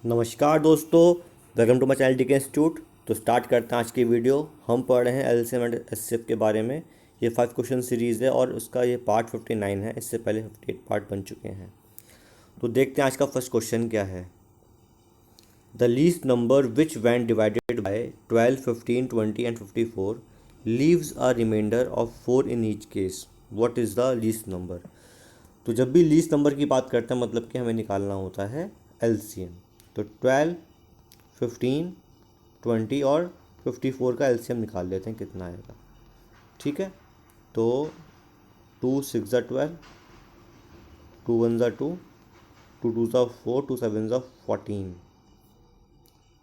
नमस्कार दोस्तों, welcome to my channel D K institute. तो स्टार्ट करते हैं आज की वीडियो। हम पढ़ रहे हैं एलसीएम एंड एचसीएफ के बारे में। ये 5 क्वेश्चन सीरीज़ है और उसका ये पार्ट 59 है। इससे पहले 58 पार्ट बन चुके हैं। तो देखते हैं आज का फर्स्ट क्वेश्चन क्या है। The least number which when divided by 12, 15, 20 and 54 leaves a remainder of 4 in each case. What is the least number. तो जब भी लीस्ट नंबर की बात करते हैं मतलब कि हमें निकालना होता है एलसीएम। तो 12, 15, 20 और 54 का एलसीएम निकाल लेते हैं कितना आएगा। ठीक है, तो 2 6 ज़ा 12, 2 1 ज़ा 2, 2 2 ज़ा 4, 2 7 ज़ा 14,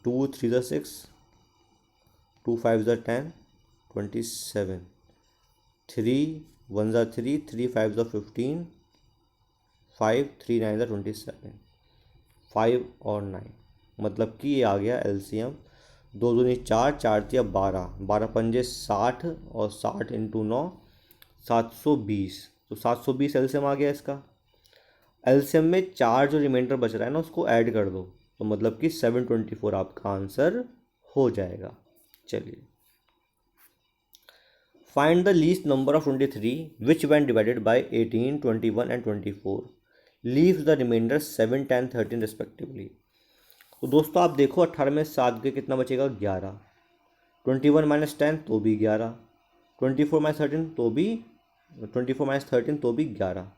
2 3 ज़ा 6, 2 5 ज़ा 10, 27, 3 1 ज़ा 3, 3 5 ज़ा 15, 5 3 9 ज़ा 27, 5 और 9 मतलब कि ये आ गया एलसीएम। दो दूनी चार, चार तिया 12, 12 पंजे 60 और 60 इंटू 9 720। तो 720 एलसीएम आ गया इसका। एलसीएम में चार जो रिमाइंडर बच रहा है ना उसको ऐड कर दो, तो मतलब कि 724 आपका आंसर हो जाएगा। चलिए, find the least number of 23 which when divided by 18, 21 and 24 leaves the remainder 7, 10, 13 respectively. तो दोस्तों आप देखो, 18 में 7 के कितना बचेगा 11, 21 माइनस 10 तो भी 11, 24 माइनस 13 तो भी 24 माइनस 13 तो भी 11।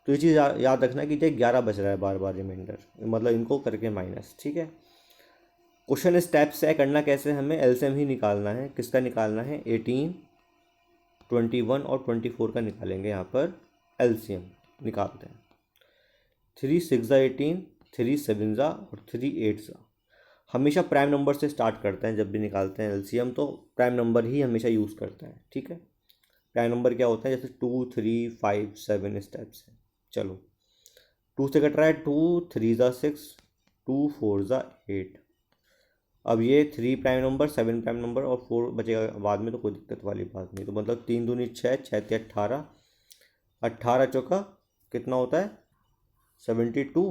तो ये चीज़ याद रखना कि ये 11 बच रहा है बार बार रिमाइंडर, मतलब इनको करके माइनस। ठीक है, क्वेश्चन स्टेप्स है, करना कैसे, हमें एलसीएम ही निकालना है। किसका निकालना है, 18, 21 और 24 का निकालेंगे। यहाँ पर एलसीएम निकालते हैं। 3 6 ज़ा 18, 3 7 ज़ा और 3 8 ज़ा। हमेशा प्राइम नंबर से स्टार्ट करते हैं जब भी निकालते हैं एलसीएम, तो प्राइम नंबर ही हमेशा यूज़ करते हैं। ठीक है, प्राइम नंबर क्या होता है, जैसे 2 3 5 7 स्टेप्स है। चलो, 2 से कट रहा है 2 3 ज़ा 6, 2 4 ज़ा 8। अब ये 3 प्राइम नंबर, 7 प्राइम नंबर और 4 बचेगा बाद में, तो कोई दिक्कत वाली बात नहीं। तो मतलब 3 दूनी 6, 6 ते 18, 18 चौका कितना होता है 72,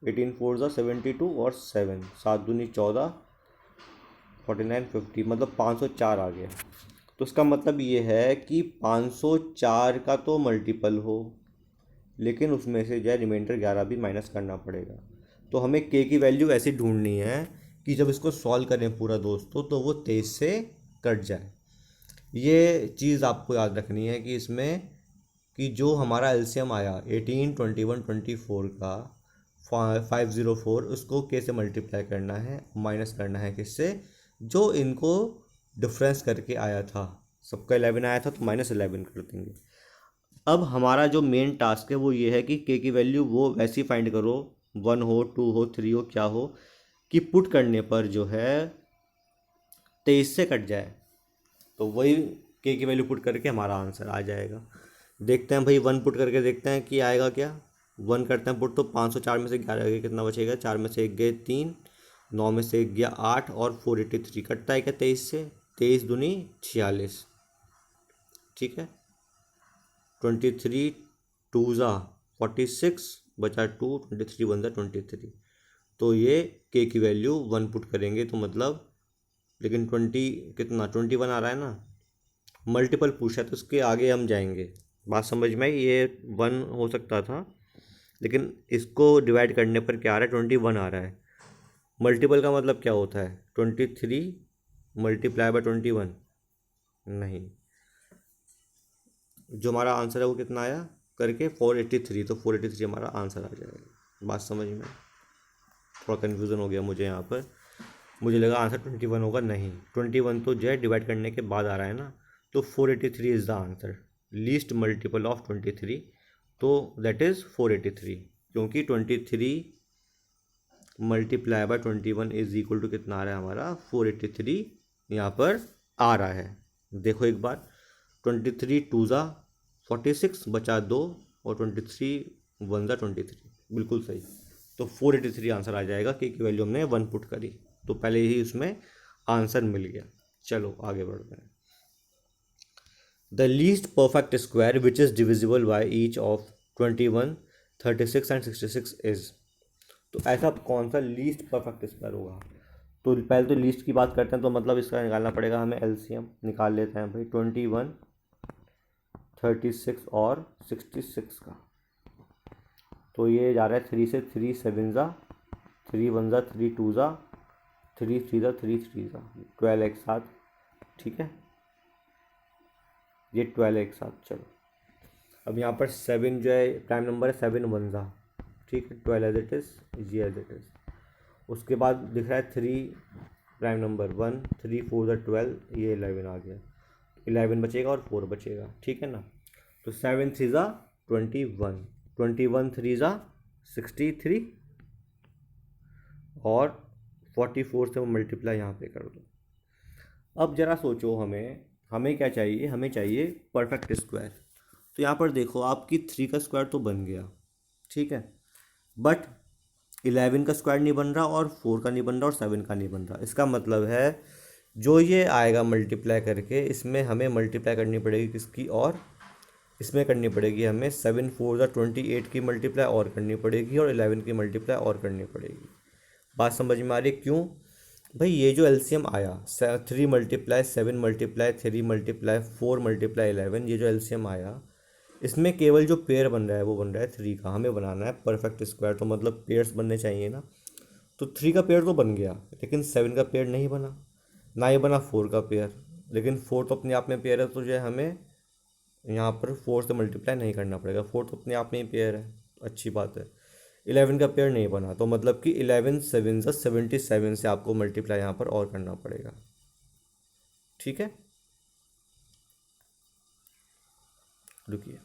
18 4 ज़ा 72 और 7 7 दूनी 14, 49 50 मतलब 504 आ गया। तो इसका मतलब ये है कि 504 का तो मल्टीपल हो, लेकिन उसमें से जो है रिमाइंडर 11 भी माइनस करना पड़ेगा। तो हमें के की वैल्यू ऐसी ढूंढनी है कि जब इसको सॉल्व करें पूरा दोस्तों तो वो 23 से कट जाए। ये चीज़ आपको याद रखनी है कि इसमें कि जो हमारा एलसीएम आया 18, 21, 24 का 504, उसको के से मल्टीप्लाई करना है, माइनस करना है किससे, जो इनको डिफरेंस करके आया था। सबका 11 आया था तो -11 कर देंगे। अब हमारा जो मेन टास्क है वो ये है कि के की वैल्यू वो वैसी फाइंड करो, 1 हो 2 हो 3 हो क्या हो, कि पुट करने पर जो है 23 से कट जाए। तो वही के की वैल्यू पुट करके हमारा आंसर आ जाएगा। देखते हैं भाई, 1 पुट करके देखते हैं कि आएगा क्या। 1 करते हैं पुट, तो 504 में से 11 गए कितना बचेगा, 4 में से 1 गए 3, 9 में से 1 गया 8 और 483 कटता है क्या 23 से, 23 दूनी 46। ठीक है, 23 2 ज़ा 46 बचा 2, 23 1 ज़ा 23। तो ये के की वैल्यू 1 पुट करेंगे तो मतलब, लेकिन 20 कितना 21 आ रहा है ना, मल्टीपल पूछा है तो उसके आगे हम जाएंगे। बात समझ में आई, ये 1 हो सकता था, लेकिन इसको डिवाइड करने पर क्या आ रहा है 21 आ रहा है। मल्टीपल का मतलब क्या होता है, 23 मल्टीप्लाई बाय 21, नहीं, जो हमारा आंसर है वो कितना आया करके 483, तो 483 हमारा आंसर आ जाएगा। बात समझ में, थोड़ा कन्फ्यूज़न हो गया मुझे यहाँ पर, मुझे लगा आंसर 21 होगा, नहीं 21 तो जो है डिवाइड करने के बाद आ रहा है ना। तो 483 is the answer, least multiple of 23, तो दैट इज़ 483, क्योंकि 23 multiply by 21 is equal to कितना आ रहा है हमारा 483 यहाँ पर आ रहा है। देखो एक बार, 23 2 ज़ा 46 बचा 2 और 23 1 ज़ा 23, बिल्कुल सही। तो 483 आंसर आ जाएगा, की वैल्यू हमने 1 पुट करी तो पहले ही उसमें आंसर मिल गया। चलो आगे बढ़ते हैं। The least perfect square which is divisible by each of 21, 36 and 66 is. तो ऐसा कौन सा लीस्ट परफेक्ट स्क्वायर होगा? तो पहले तो लीस्ट की बात करते हैं, तो मतलब इसका निकालना पड़ेगा हमें एलसीएम। निकाल लेते हैं भाई 21, 36 और 66 का। तो ये जा रहा है 3 से 3 7 ज़ा, 3 1 ज़ा, 3 2 ज़ा, 3 3 ज़ा, 3 3 ज़ा, 12 एक साथ। ठीक है, ये 12 एक साथ। चलो अब यहाँ पर 7 जो है प्राइम नंबर है, 7 1 ज़ा। ठीक है, 12 एज इट इज़, जी एज इट इज़। उसके बाद दिख रहा है 3 प्राइम नंबर 1, 3 4 ज़ा 12, ये 11 आ गया। 11 बचेगा और 4 बचेगा। ठीक है ना। तो 7 3 ज़ा 21, 21 3 ज़ा 63 और 44 से वो मल्टीप्लाई यहाँ पे कर दो। अब ज़रा सोचो, हमें क्या चाहिए? हमें चाहिए परफेक्ट स्क्वायर। तो यहाँ पर देखो, आपकी 3 का स्क्वायर तो बन गया, ठीक है, बट 11 का स्क्वायर नहीं बन रहा और 4 का नहीं बन रहा और 7 का नहीं बन रहा। इसका मतलब है जो ये आएगा मल्टीप्लाई करके, इसमें हमें मल्टीप्लाई करनी पड़ेगी किसकी? और इसमें करनी पड़ेगी हमें 7 4 28 की मल्टीप्लाई और करनी पड़ेगी और 11 की मल्टीप्लाई और करनी पड़ेगी। बात समझ में आ रही है? क्यों भाई? ये जो एलसीएम आया 3 मल्टीप्लाई 7 मल्टीप्लाई 3 मल्टीप्लाई 4 मल्टीप्लाई 11, ये जो एलसीएम आया, इसमें केवल जो पेयर बन रहा है वो बन रहा है 3 का। हमें बनाना है परफेक्ट स्क्वायर, तो मतलब पेयर्स बनने चाहिए ना। तो 3 का पेयर तो बन गया, लेकिन 7 का पेयर नहीं बना, ना ही बना 4 का पेयर। लेकिन 4 तो अपने आप में पेयर है, तो जो है हमें यहाँ पर 4 से मल्टीप्लाई नहीं करना पड़ेगा। 4 तो अपने आप में ही पेयर है, अच्छी बात है। 11 का पेयर नहीं बना, तो मतलब कि 11 7 से 77 से आपको मल्टीप्लाई यहाँ पर और करना पड़ेगा। ठीक है, रुकिए।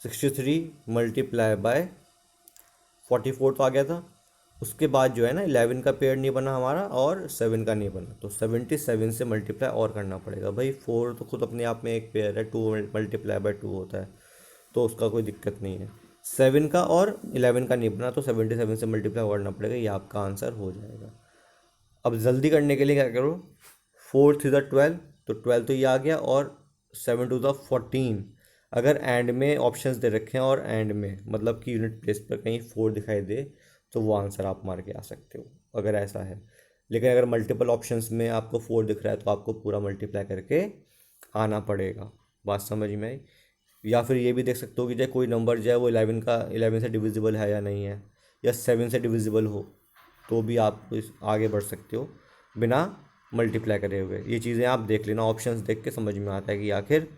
63 मल्टीप्लाई बाय 44 तो आ गया था। उसके बाद जो है ना 11 का पेयर नहीं बना हमारा और 7 का नहीं बना, तो 77 से मल्टीप्लाई और करना पड़ेगा। भाई 4 तो खुद अपने आप में एक पेयर है, 2 मल्टीप्लाई बाय 2 होता है, तो उसका कोई दिक्कत नहीं है। 7 का और 11 का नहीं बना, तो 77 से मल्टीप्लाई करना पड़ेगा। ये आपका आंसर हो जाएगा। अब जल्दी करने के लिए क्या करो, 4 3 ज़ा 12, तो 12 तो ये आ गया, और 7 2 ज़ा 14। अगर एंड में ऑप्शंस दे रखे हैं और एंड में मतलब कि यूनिट प्लेस पर कहीं 4 दिखाई दे, तो वो आंसर आप मार के आ सकते हो, अगर ऐसा है। लेकिन अगर मल्टीपल ऑप्शंस में आपको 4 दिख रहा है, तो आपको पूरा मल्टीप्लाई करके आना पड़ेगा। बात समझ में आई? या फिर ये भी देख सकते हो कि चाहे कोई नंबर जो है वो 11 से डिविजिबल है या नहीं है, या 7 से डिविजिबल हो, तो भी आप इस आगे बढ़ सकते हो बिना मल्टीप्लाई करे हुए। ये चीज़ें आप देख लेना, ऑप्शंस देख के समझ में आता है कि आखिर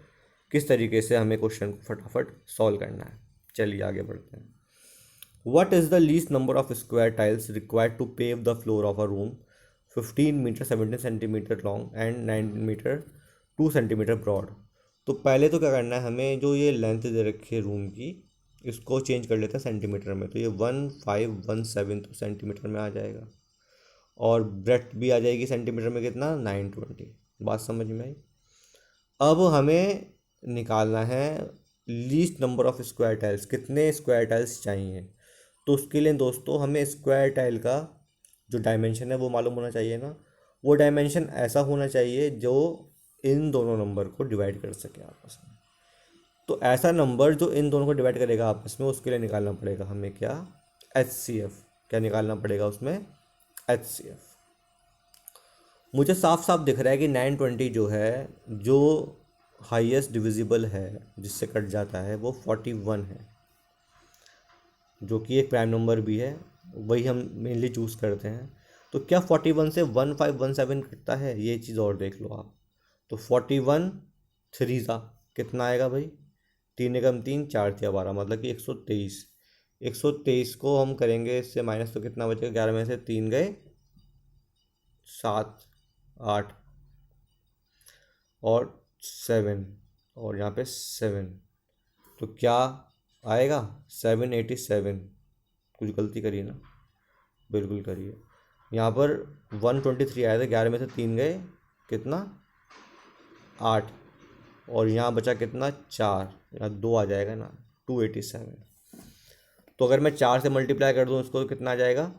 किस तरीके से हमें क्वेश्चन को फटाफट सॉल्व करना है। चलिए आगे बढ़ते हैं। What is the least number of square tiles required to pave the floor of a room 15 metre 17 centimetre long and 9 metre 2 centimetre broad? तो पहले तो क्या करना है, हमें जो ये लेंथ दे रखी है रूम की, इसको चेंज कर लेते हैं सेंटीमीटर में। तो ये 1517 तो सेंटीमीटर में आ जाएगा, और ब्रेथ भी आ जाएगी सेंटीमीटर में, कितना? 920। बात समझ में आई? अब हमें निकालना है least number of square tiles, कितने स्क्वायर टाइल्स चाहिए। तो उसके लिए दोस्तों हमें स्क्वायर टाइल का जो डायमेंशन है वो मालूम होना चाहिए ना। वो डायमेंशन ऐसा होना चाहिए जो इन दोनों नंबर को डिवाइड कर सके आपस में। तो ऐसा नंबर जो इन दोनों को डिवाइड करेगा आपस में, उसके लिए निकालना पड़ेगा हमें क्या? HCF। क्या निकालना पड़ेगा उसमें? HCF। मुझे साफ साफ दिख रहा है कि 920 जो है, जो हाईएस्ट डिविजिबल है जिससे कट जाता है, वो 41 है, जो कि एक प्राइम नंबर भी है, वही हम मेनली चूज़ करते हैं। तो क्या 41 से 1517 कटता है? ये चीज़ और देख लो आप। तो 41 3 ज़ा कितना आएगा भाई? 3 एकम 3, 4 तिया 12, मतलब कि 123। 123 को हम करेंगे इससे माइनस, तो कितना बचेगा? 11 में से 3 गए 7 8 और 7, और यहाँ पे 7, तो क्या आएगा? 787। कुछ गलती करिए ना, बिल्कुल करिए। यहाँ पर 123 आया था, 11 में से 3 गए कितना? 8, और यहाँ बचा कितना? 4, यहाँ 2 आ जाएगा ना, 287। तो अगर मैं 4 से मल्टीप्लाई कर दूँ उसको, तो कितना आ जाएगा?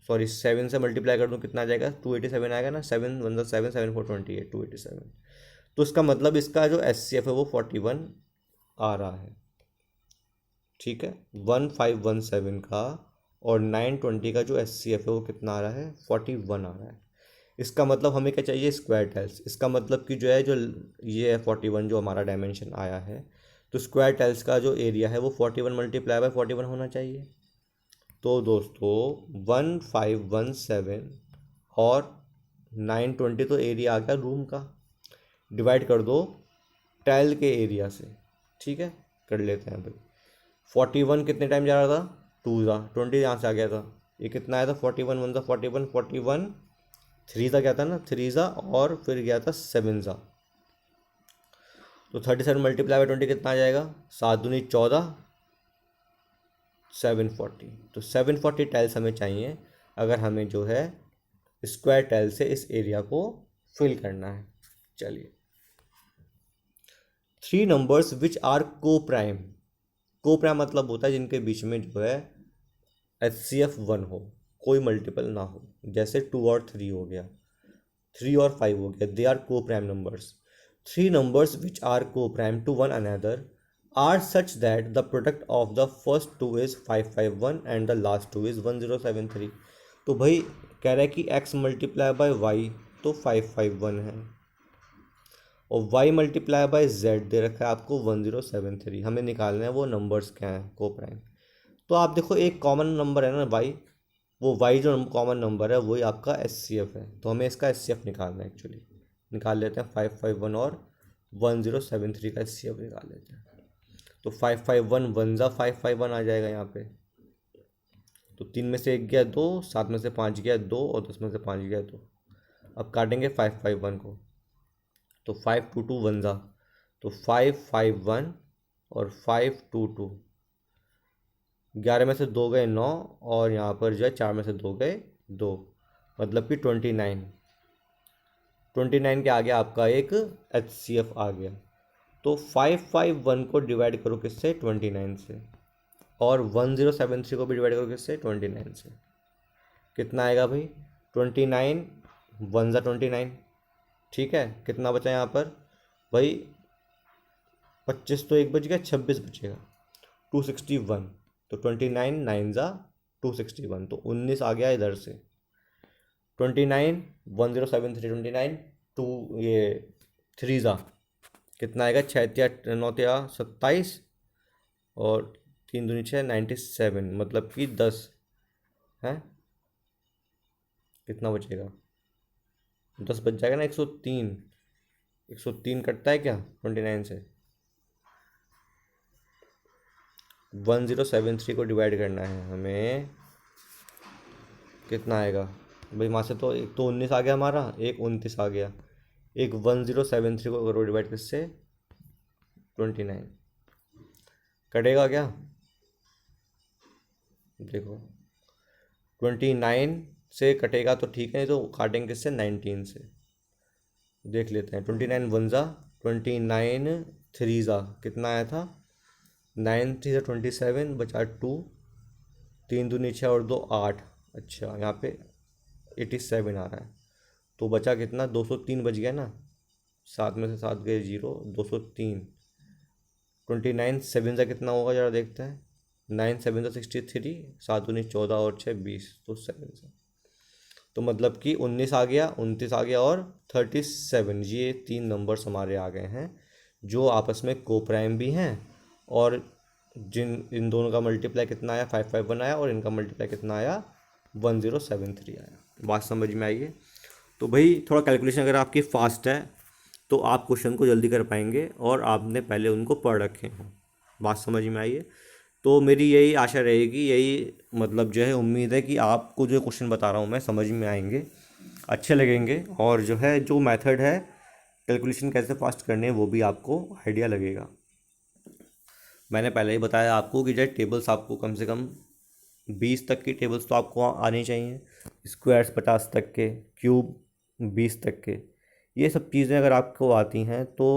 सॉरी, 7 से मल्टीप्लाई कर दूँ कितना आ जाएगा? 287 आएगा ना। 7 1 7 7 4 28, 287। तो इसका मतलब इसका जो HCF है वो 41 आ रहा है। ठीक है, 1517 का और 920 का जो SCF है वो कितना आ रहा है, 41 आ रहा है। इसका मतलब हमें क्या चाहिए, स्क्वायर टाइल्स। इसका मतलब कि जो है, जो ये है 41 जो हमारा डायमेंशन आया है, तो स्क्वायर टाइल्स का जो एरिया है वो 41 मल्टीप्लाई बाय 41 होना चाहिए। तो दोस्तों 1517 और 920 तो एरिया आ गया रूम का, डिवाइड कर दो टाइल के एरिया से। ठीक है, कर लेते हैं भाई। 41 कितने टाइम जा रहा था, 2 था, 20 यहाँ से आ गया था, ये कितना आया था, 41 1 था 41, 41 3 था, क्या था ना 3 था, और फिर गया था 7 था। तो 37 मल्टीप्लाई बाई 20 कितना आ जाएगा, 7 दूनी 14, 740। तो 740 टाइल्स हमें चाहिए अगर हमें जो है स्क्वायर टाइल से इस एरिया को फिल करना है। चलिए, 3 नंबर्स विच आर को प्राइम। को प्राइम मतलब होता है जिनके बीच में जो है HCF 1 हो, कोई मल्टीपल ना हो। जैसे 2 और 3 हो गया, 3 और 5 हो गया, they are coprime numbers. 3 numbers which are coprime to one another are such that the product of the first two is 551 and the last two is 1073। तो भाई कह रहा है कि x मल्टीप्लाई बाय वाई तो 551 है, और y multiply by z दे रखा है आपको 1073। हमें निकालना है वो नंबर्स क्या हैं को प्राइम। तो आप देखो, एक कॉमन नंबर है ना y, वो y जो कॉमन नंबर है वही आपका SCF है। तो हमें इसका SCF निकालना है एक्चुअली। निकाल लेते हैं 551 और 1073 का SCF निकाल लेते हैं। तो 551 1 ज़ा 551 आ जाएगा यहाँ पे। तो 3 में से 1 गया 2, 7 में से 5 गया 2, और 10 में से 5 गया 2। अब काटेंगे 551 को, तो 522 1 ज़ा, तो 551 और 522, 11 में से 2 गए 9, और यहाँ पर जो है 4 में से 2 गए 2, मतलब कि 29। 29 के आगे आपका एक HCF आ गया। तो 551 को डिवाइड करो किससे, 29 से, और 1073 को भी डिवाइड करो किससे, 29 से। कितना आएगा भाई, 29 1 ज़ा 29। ठीक है, कितना बचा यहाँ पर भाई, 25 तो एक बच गया, 26 बचेगा, 261। तो 29 9 ज़ा 261, तो 19 आ गया इधर से। 29 1073 29 टू ये 3 ज़ा कितना आएगा, 6 9 27, और 3 दूनी 6 97, मतलब कि 10 है। कितना बचेगा, 10 बच जाएगा ना, 103। 103 कटता है क्या 29 से, 1073 को डिवाइड करना है हमें, कितना आएगा भाई। वहाँ से तो एक तो 19 आ गया हमारा, एक 29 आ गया, एक 1073 को करो डिवाइड किससे, 29। कटेगा क्या, देखो 29 से कटेगा तो ठीक है, तो काटेंगे किससे, 19 से। देख लेते हैं, 29 1 ज़ा 29 3 ज़ा कितना आया था, 9 3 ज़ा 27, बचा 2, 3 दूनी 6 और 2 8। अच्छा, यहाँ पे 87 आ रहा है, तो बचा कितना, 203 बच गया ना, 7 में से 7 गए 0, 203। 29 7 ज़ा कितना होगा जरा देखते हैं, 9 7 ज़ा 63, 7 दूनी 14 और 6 20, तो 7 ज़ा, तो मतलब कि 19 आ गया, 29 आ गया, और 37। ये 3 नंबर्स हमारे आ गए हैं जो आपस में को प्राइम भी हैं, और जिन इन दोनों का मल्टीप्लाई कितना आया, 551 आया, और इनका मल्टीप्लाई कितना आया, 1073 आया। बात समझ में आई है। तो भाई थोड़ा कैलकुलेशन अगर आपकी फास्ट है तो आप क्वेश्चन को जल्दी कर पाएंगे, और आपने पहले उनको पढ़ रखे हैं। बात समझ में आई है। तो मेरी यही आशा रहेगी, यही मतलब जो है उम्मीद है कि आपको जो क्वेश्चन बता रहा हूँ मैं समझ में आएंगे, अच्छे लगेंगे, और जो है जो मेथड है कैलकुलेशन कैसे फास्ट करने हैं वो भी आपको आइडिया लगेगा। मैंने पहले ही बताया आपको कि जो टेबल्स आपको कम से कम 20 तक की टेबल्स तो आपको आनी चाहिए, स्क्वायर्स 50 तक के, क्यूब 20 तक के। ये सब चीज़ें अगर आपको आती हैं तो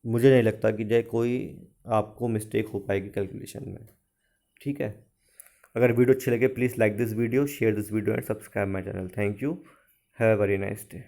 मुझे नहीं लगता कि जो कोई आपको मिस्टेक हो पाएगी कैलकुलेशन में। ठीक है, अगर वीडियो अच्छी लगे please like this video, share this video and subscribe my channel. Thank you, have a very nice day.